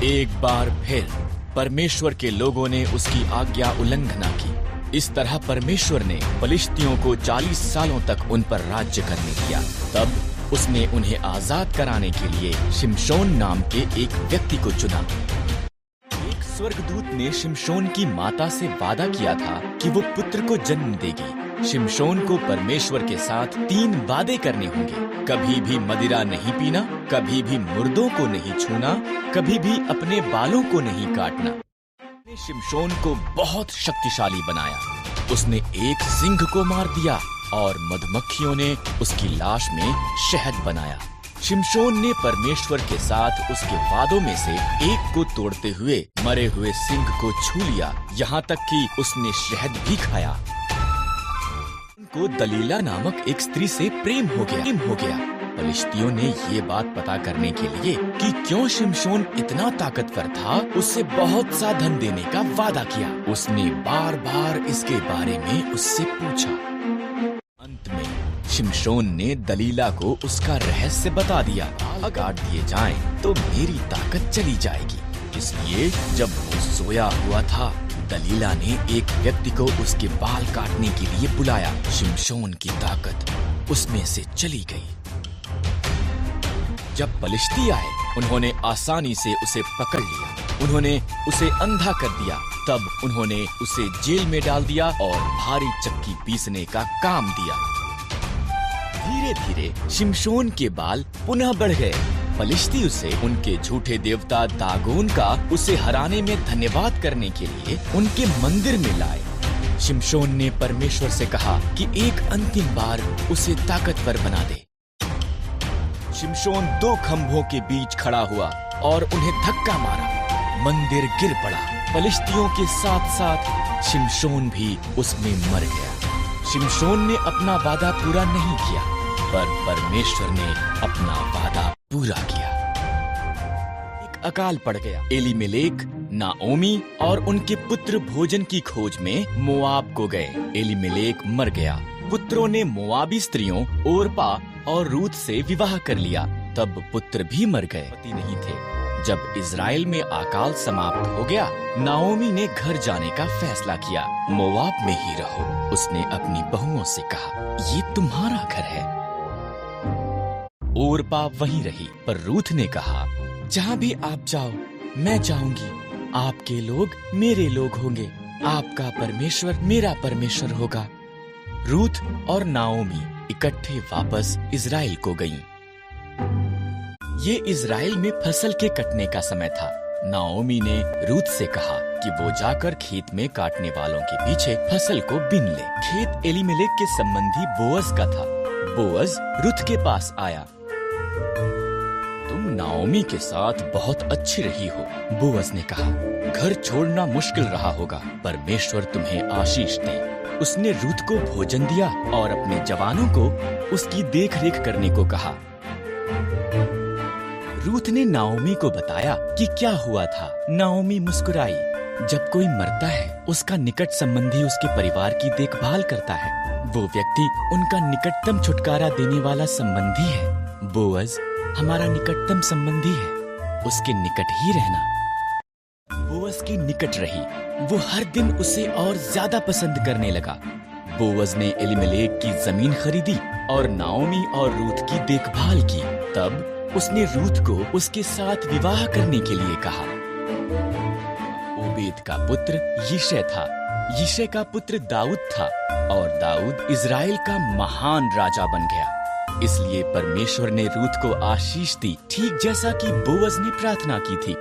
एक बार फिर परमेश्वर के लोगों ने उसकी आज्ञा उल्लंघना की। इस तरह परमेश्वर ने फलिश्तियों को 40 सालों तक उन पर राज्य करने दिया। तब उसने उन्हें आजाद कराने के लिए शिमशोन नाम के एक व्यक्ति को चुना। एक स्वर्गदूत ने शिमशोन की माता से वादा किया था कि वो पुत्र को जन्म देगी। शिमशोन को परमेश्वर के साथ 3 वादे करने होंगे। कभी भी मदिरा नहीं पीना, कभी भी मुर्दों को नहीं छूना, कभी भी अपने बालों को नहीं काटना। उसने शिमशोन को बहुत शक्तिशाली बनाया। उसने एक सिंह को मार दिया और मधुमक्खियों ने उसकी लाश में शहद बनाया। शिमशोन ने परमेश्वर के साथ उसके वादों में से एक को तोड़ते हुए मरे हुए सिंह को छू लिया, यहाँ तक कि उसने शहद भी खाया। को दलीला नामक एक स्त्री से प्रेम हो गया। फलिश्तियों ने ये बात पता करने के लिए कि क्यों शिमशोन इतना ताकतवर था, उससे बहुत सा धन देने का वादा किया। उसने बार बार इसके बारे में उससे पूछा। अंत में शिमशोन ने दलीला को उसका रहस्य बता दिया। बाल काट दिए जाएं तो मेरी ताकत चली जाएगी। इसलिए जब वो सोया हुआ था, दलीला ने एक व्यक्ति को उसके बाल काटने के लिए बुलाया। शिमशोन की ताकत उसमें से चली गई। जब फलिश्ती आए, उन्होंने आसानी से उसे पकड़ लिया। उन्होंने उसे अंधा कर दिया। तब उन्होंने उसे जेल में डाल दिया और भारी चक्की पीसने का काम दिया। धीरे धीरे शिमशोन के बाल पुनः बढ़ गए। फलिश्ती उसे उनके झूठे देवता दागोन का उसे हराने में धन्यवाद करने के लिए उनके मंदिर में लाए। शिमशोन ने परमेश्वर से कहा कि एक अंतिम बार उसे ताकतवर बना दे। शिमशोन 2 खंभों के बीच खड़ा हुआ और उन्हें धक्का मारा। मंदिर गिर पड़ा। फलिश्तियों के साथ साथ शिमशोन भी उसमें मर गया। शिमशोन ने अपना वादा पूरा नहीं किया, पर परमेश्वर ने अपना वादा पूरा किया। एक अकाल पड़ गया। एलीमेलेक, नाओमी और उनके पुत्र भोजन की खोज में मोआब को गए। एलीमेलेक मर गया। पुत्रों ने मोआबी स्त्रियों ओरपा और रूत से विवाह कर लिया। तब पुत्र भी मर गए, पति नहीं थे। जब इज़राइल में अकाल समाप्त हो गया, नाओमी ने घर जाने का फैसला किया। मोआब में ही रहो, उसने अपनी बहुओं से कहा, ये तुम्हारा घर है। ओरपा वहीं रही, पर रूथ ने कहा, जहाँ भी आप जाओ मैं जाऊंगी। आपके लोग मेरे लोग होंगे, आपका परमेश्वर मेरा परमेश्वर होगा। रूथ और नाओमी इकट्ठे वापस इज़राइल को गईं। ये इज़राइल में फसल के कटने का समय था। नाओमी ने रूथ से कहा कि वो जाकर खेत में काटने वालों के पीछे फसल को बीन ले। खेत एलीमेलेक के संबंधी बोअज का था। बोअज रूथ के पास आया। तुम नाओमी के साथ बहुत अच्छी रही हो, बोअज ने कहा। घर छोड़ना मुश्किल रहा होगा, परमेश्वर तुम्हें आशीष दे। उसने रूथ को भोजन दिया और अपने जवानों को उसकी देखरेख करने को कहा। रूथ ने नाओमी को बताया कि क्या हुआ था। नाओमी मुस्कुराई। जब कोई मरता है, उसका निकट संबंधी उसके परिवार की देखभाल करता है। वो व्यक्ति उनका निकटतम छुटकारा देने वाला संबंधी है। बोअज हमारा निकटतम संबंधी है, उसके निकट ही रहना। बोअज की निकट रही। वो हर दिन उसे और ज्यादा पसंद करने लगा। बोअज ने एलीमेलेक की जमीन खरीदी और नाओमी और रूथ की देखभाल की। तब उसने रूथ को उसके साथ विवाह करने के लिए कहा। ओबेद का पुत्र यिशै था। यिशै का पुत्र दाऊद था और दाऊद इज़राइल का महान राजा बन गया। इसलिए परमेश्वर ने रूथ को आशीष दी, ठीक जैसा कि बोअज ने प्रार्थना की थी।